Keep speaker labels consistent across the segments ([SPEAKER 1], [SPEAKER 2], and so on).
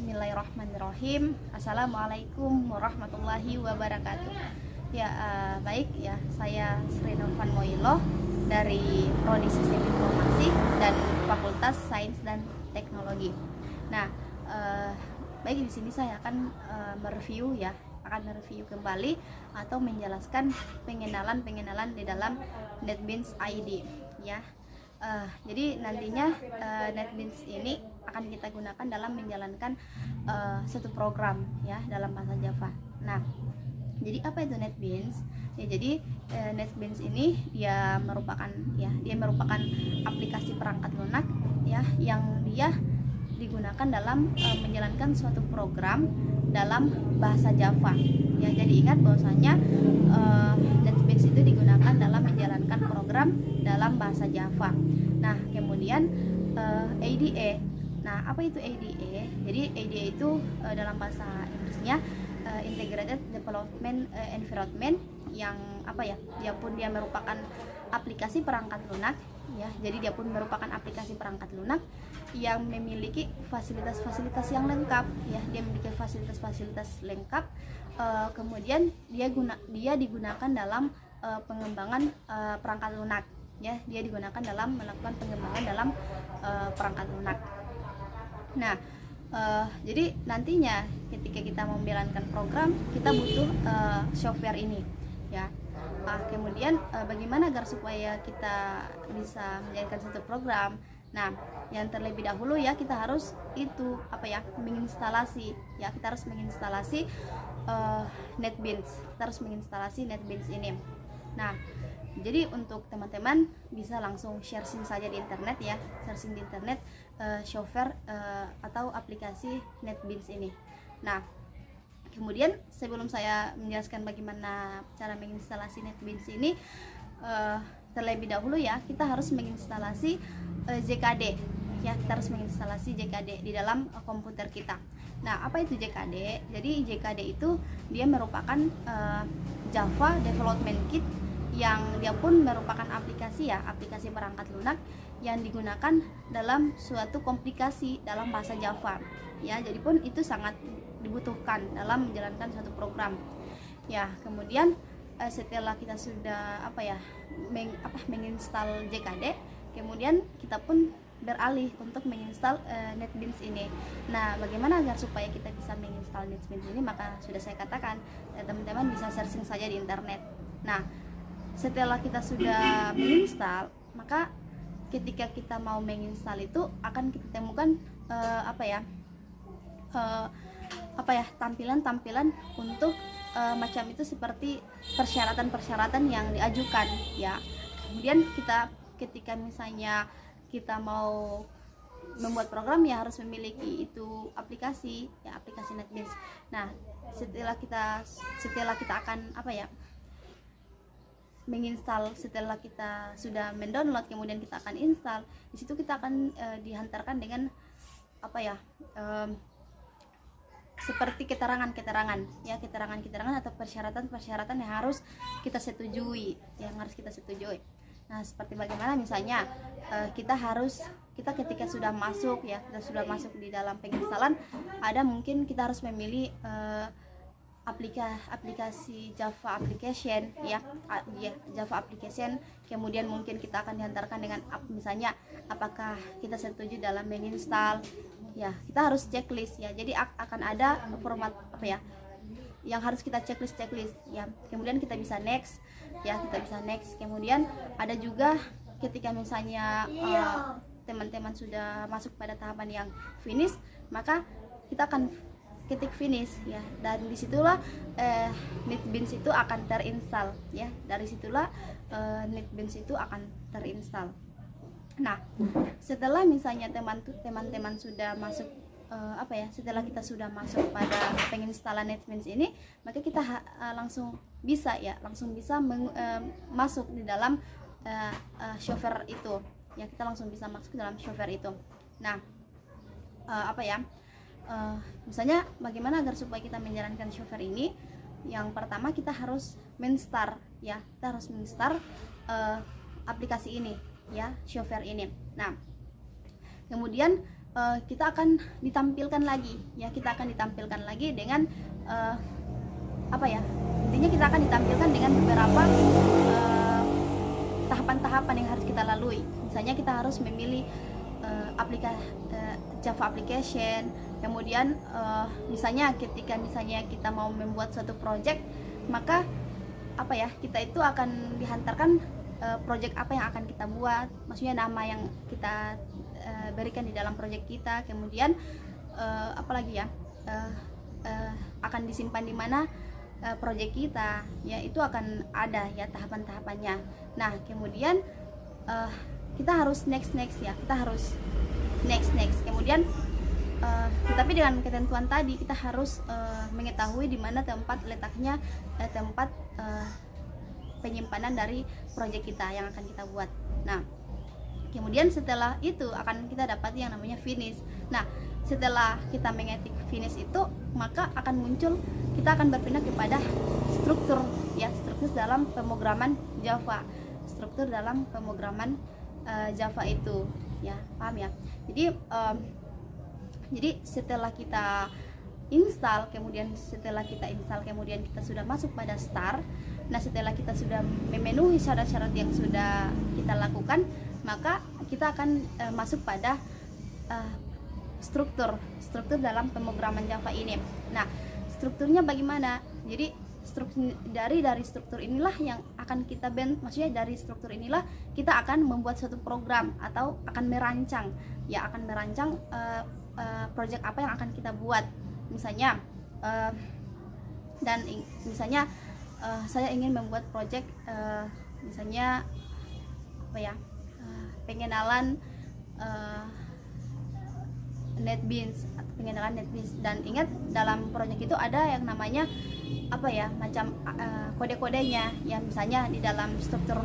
[SPEAKER 1] Bismillahirrahmanirrahim. Assalamualaikum warahmatullahi wabarakatuh. Ya, baik ya, saya Sri Nurfan Moilo dari Prodi Sistem Informasi dan Fakultas Sains dan Teknologi. Nah, baik, di sini saya akan mereview kembali atau menjelaskan pengenalan di dalam NetBeans ID ya. Jadi nantinya NetBeans ini akan kita gunakan dalam menjalankan satu program ya dalam bahasa Java. Nah, jadi apa itu NetBeans? Ya, jadi NetBeans ini dia merupakan aplikasi perangkat lunak ya yang dia digunakan dalam menjalankan suatu program dalam bahasa Java. Ya, jadi ingat bahwasanya NetBeans itu digunakan dalam menjalankan program dalam bahasa Java. Nah, kemudian ADA. Nah, apa itu ADA? Jadi ADA itu dalam bahasa Inggrisnya Integrated Development Environment, yang dia merupakan aplikasi perangkat lunak ya. Jadi dia pun merupakan aplikasi perangkat lunak yang memiliki fasilitas-fasilitas yang lengkap ya. Dia memiliki fasilitas-fasilitas lengkap. Kemudian dia digunakan dalam pengembangan perangkat lunak ya. Dia digunakan dalam melakukan pengembangan dalam perangkat lunak. Nah, jadi nantinya ketika kita menjalankan program, kita butuh software ini ya. Kemudian bagaimana agar supaya kita bisa menjalankan satu program? Nah, yang terlebih dahulu ya kita harus menginstalasi ya. Kita harus menginstalasi NetBeans. Kita harus menginstalasi NetBeans ini. Nah, jadi untuk teman-teman bisa langsung searching saja di internet ya, searching di internet software atau aplikasi NetBeans ini. Nah, kemudian sebelum saya menjelaskan bagaimana cara menginstalasi NetBeans ini, terlebih dahulu ya kita harus menginstalasi JKD ya. Kita harus menginstalasi JKD di dalam komputer kita. Nah, apa itu JKD? Jadi JKD itu dia merupakan Java Development Kit yang dia pun merupakan aplikasi perangkat lunak yang digunakan dalam suatu komplikasi dalam bahasa Java ya. Jadi pun itu sangat dibutuhkan dalam menjalankan suatu program ya. Kemudian setelah kita sudah menginstal JKD, kemudian kita pun beralih untuk menginstal NetBeans ini. Nah, bagaimana agar supaya kita bisa menginstal NetBeans ini? Maka sudah saya katakan, teman-teman bisa searching saja di internet. Nah, setelah kita sudah menginstal, maka ketika kita mau menginstal itu akan kita temukan tampilan-tampilan untuk macam itu, seperti persyaratan-persyaratan yang diajukan ya. Kemudian ketika misalnya kita mau membuat program ya harus memiliki itu aplikasi NetBeans. Nah, setelah kita akan menginstal, setelah kita sudah mendownload, kemudian kita akan install. Di situ kita akan dihantarkan dengan seperti keterangan atau persyaratan yang harus kita setujui, Nah, seperti bagaimana misalnya kita ketika sudah masuk di dalam penginstalan, mungkin kita harus memilih aplikasi Java application ya, Java application. Kemudian mungkin kita akan dihantarkan dengan misalnya apakah kita setuju dalam menginstal ya. Kita harus checklist ya. Jadi akan ada format yang harus kita checklist ya. Kemudian kita bisa next ya, kemudian ada juga ketika misalnya teman-teman sudah masuk pada tahapan yang finish, maka kita akan ketik finish ya, dan disitulah NetBeans itu akan terinstall ya. Dari situlah NetBeans itu akan terinstall. Nah, setelah misalnya teman-teman sudah masuk setelah kita sudah masuk pada penginstalan NetBeans ini, maka kita langsung bisa masuk di dalam software itu ya. Kita langsung bisa masuk ke dalam software itu. Nah, misalnya bagaimana agar supaya kita menjalankan software ini? Yang pertama kita harus menstart ya. Kita harus menstart aplikasi ini ya, software ini. Nah, kemudian kita akan ditampilkan lagi ya, kita akan ditampilkan lagi dengan apa ya, intinya kita akan ditampilkan dengan beberapa tahapan-tahapan yang harus kita lalui. Misalnya kita harus memilih Java application, kemudian misalnya ketika kita mau membuat suatu project, maka apa ya, kita itu akan dihantarkan project apa yang akan kita buat, maksudnya nama yang kita berikan di dalam project kita, kemudian apalagi ya, akan disimpan di mana project kita ya, itu akan ada ya tahapan-tahapannya. Nah kemudian kita harus next ya, kita harus next kemudian tetapi dengan ketentuan tadi kita harus mengetahui di mana tempat letaknya tempat penyimpanan dari project kita yang akan kita buat. Nah kemudian setelah itu akan kita dapat yang namanya finish. Nah setelah kita mengetik finish itu, maka akan muncul, kita akan berpindah kepada struktur ya, struktur dalam pemrograman Java, struktur dalam pemrograman Java itu ya, paham ya. Jadi setelah kita install, kemudian kita sudah masuk pada start. Nah setelah kita sudah memenuhi syarat-syarat yang sudah kita lakukan, maka kita akan masuk pada struktur dalam pemrograman Java ini. Nah strukturnya bagaimana? Jadi dari struktur inilah yang akan kita maksudnya dari struktur inilah kita akan membuat suatu program atau akan merancang project apa yang akan kita buat. Misalnya saya ingin membuat project misalnya apa ya, pengenalan NetBeans, dan ingat dalam project itu ada yang namanya apa ya, macam kode-kodenya ya. Misalnya di dalam struktur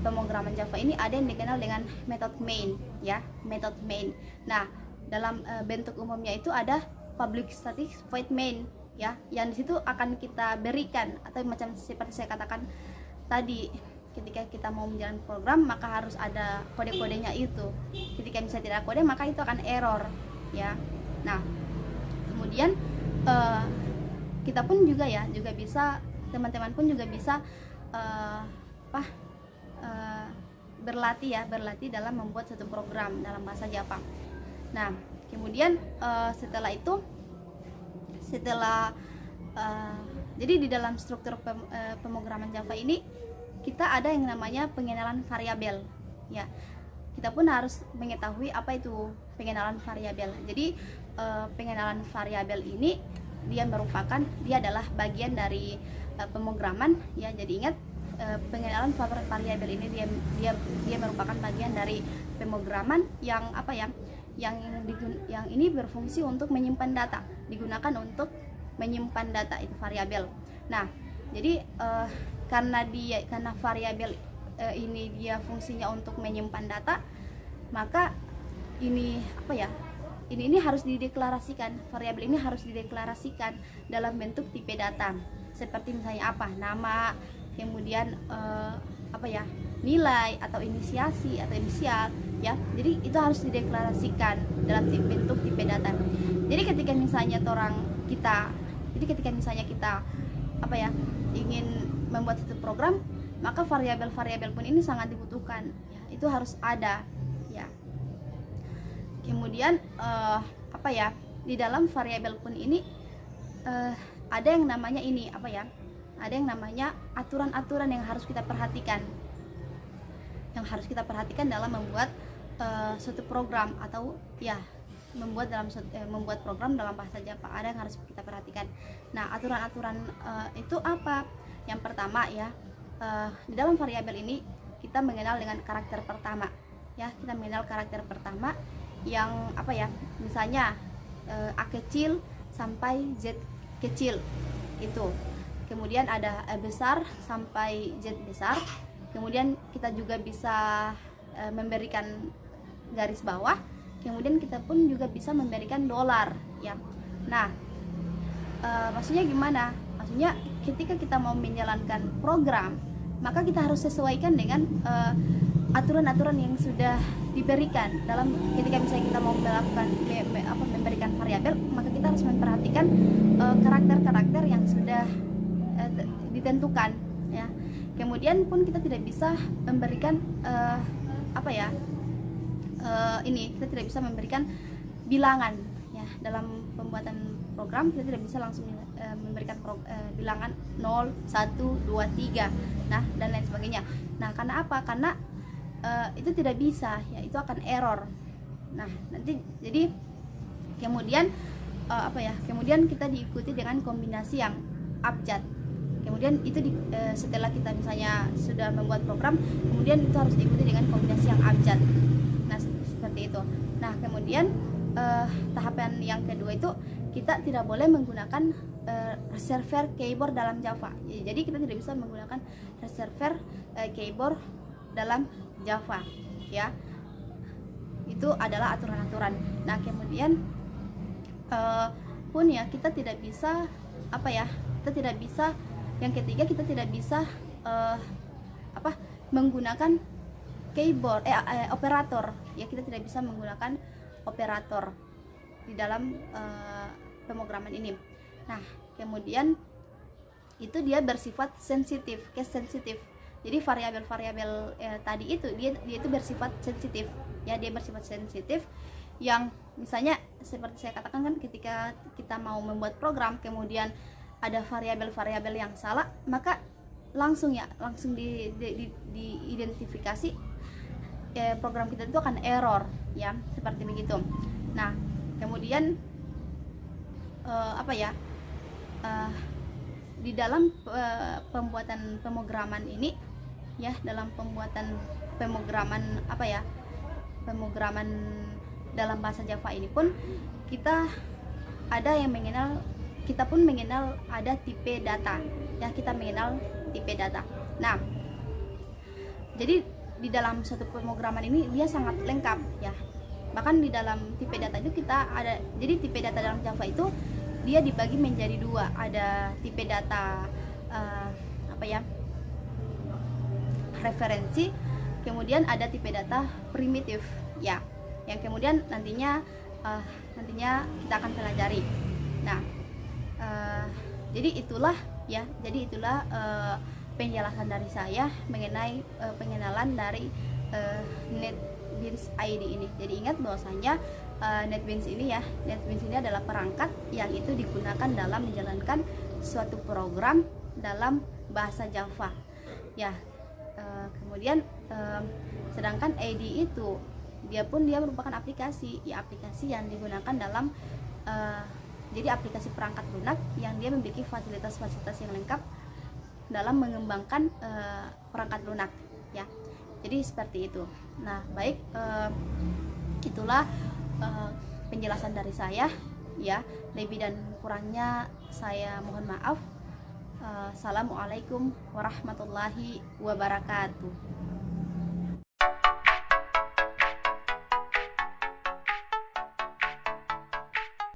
[SPEAKER 1] pemrograman Java ini ada yang dikenal dengan method main ya, method main. Nah dalam bentuk umumnya itu ada public static void main ya, yang disitu akan kita berikan, atau macam seperti saya katakan tadi, ketika kita mau menjalankan program maka harus ada kode-kodenya itu. Ketika misalnya tidak ada kode, maka itu akan error ya. Nah kemudian kita pun juga bisa, teman-teman pun juga bisa berlatih dalam membuat satu program dalam bahasa Java. Nah kemudian jadi di dalam struktur pemrograman Java ini kita ada yang namanya pengenalan variabel ya. Kita pun harus mengetahui apa itu pengenalan variabel. Jadi pengenalan variabel ini dia adalah bagian dari pemrograman ya. Jadi ingat, pengenalan variabel ini dia merupakan bagian dari pemrograman yang apa ya, yang ini berfungsi untuk menyimpan data, digunakan untuk menyimpan data, itu variabel. Nah jadi karena variabel ini dia fungsinya untuk menyimpan data, maka ini apa ya, ini harus dideklarasikan, variabel ini harus dideklarasikan dalam bentuk tipe data, seperti misalnya apa, nama, kemudian apa ya, nilai atau inisiasi atau inisial ya. Jadi itu harus dideklarasikan dalam bentuk tipe data. Jadi ketika misalnya kita apa ya, ingin membuat satu program, maka variabel-variabel pun ini sangat dibutuhkan ya, itu harus ada ya. Kemudian apa ya, di dalam variabel pun ini ada yang namanya ini apa ya, ada yang namanya aturan-aturan yang harus kita perhatikan, dalam membuat suatu program, atau ya membuat program dalam bahasa Java. Ada yang harus kita perhatikan. Nah aturan-aturan itu apa? Yang pertama ya, di dalam variabel ini kita mengenal dengan karakter pertama ya, kita mengenal karakter pertama yang apa ya, misalnya A kecil sampai Z kecil itu. Kemudian ada A besar sampai Z besar. Kemudian kita juga bisa memberikan garis bawah. Kemudian kita pun juga bisa memberikan dolar ya. Nah maksudnya gimana? Maksudnya ketika kita mau menjalankan program, maka kita harus sesuaikan dengan aturan-aturan yang sudah diberikan dalam ketika misalnya kita mau melakukan memberikan variabel, maka kita harus memperhatikan karakter-karakter yang sudah ditentukan ya. Kemudian pun kita tidak bisa memberikan kita tidak bisa memberikan bilangan ya. Dalam pembuatan program kita tidak bisa langsung memberikan bilangan 0, 1, 2, 3 nah dan lain sebagainya. Nah karena apa? Karena itu tidak bisa ya, itu akan error. Nah nanti jadi kemudian kemudian kita diikuti dengan kombinasi yang abjad. Kemudian itu setelah kita misalnya sudah membuat program, kemudian itu harus diikuti dengan kombinasi yang abjad. Nah seperti itu. Nah kemudian tahapan yang kedua itu kita tidak boleh menggunakan reservoir keyboard dalam Java. Jadi kita tidak bisa menggunakan reservoir keyboard dalam Java ya. Itu adalah aturan-aturan. Nah kemudian pun ya kita tidak bisa kita tidak bisa, yang ketiga kita tidak bisa menggunakan keyboard operator ya. Kita tidak bisa menggunakan operator di dalam pemrograman ini. Nah kemudian itu dia bersifat sensitif, case sensitif. Jadi variabel-variabel tadi itu dia itu bersifat sensitif ya. Dia bersifat sensitif yang misalnya seperti saya katakan kan, ketika kita mau membuat program kemudian ada variabel-variabel yang salah, maka langsung diidentifikasi program kita itu akan error ya, seperti begitu. Nah kemudian di dalam pembuatan pemrograman ini ya, dalam pembuatan pemrograman pemrograman dalam bahasa Java ini pun kita pun mengenal ada tipe data ya, kita mengenal tipe data. Nah jadi di dalam suatu pemrograman ini dia sangat lengkap ya. Bahkan di dalam tipe data itu kita ada, jadi tipe data dalam Java itu dia dibagi menjadi dua. Ada tipe data referensi, kemudian ada tipe data primitif ya, yang kemudian nantinya kita akan pelajari. Nah jadi itulah penjelasan dari saya mengenai pengenalan dari NetBeans ID ini. Jadi ingat bahwasanya NetBeans ini adalah perangkat yang itu digunakan dalam menjalankan suatu program dalam bahasa Java ya. Kemudian sedangkan ID itu dia merupakan aplikasi yang digunakan dalam jadi aplikasi perangkat lunak yang dia memiliki fasilitas-fasilitas yang lengkap dalam mengembangkan perangkat lunak ya. Jadi seperti itu. Nah baik, itulah penjelasan dari saya ya. Lebih dan kurangnya saya mohon maaf. Assalamualaikum warahmatullahi wabarakatuh.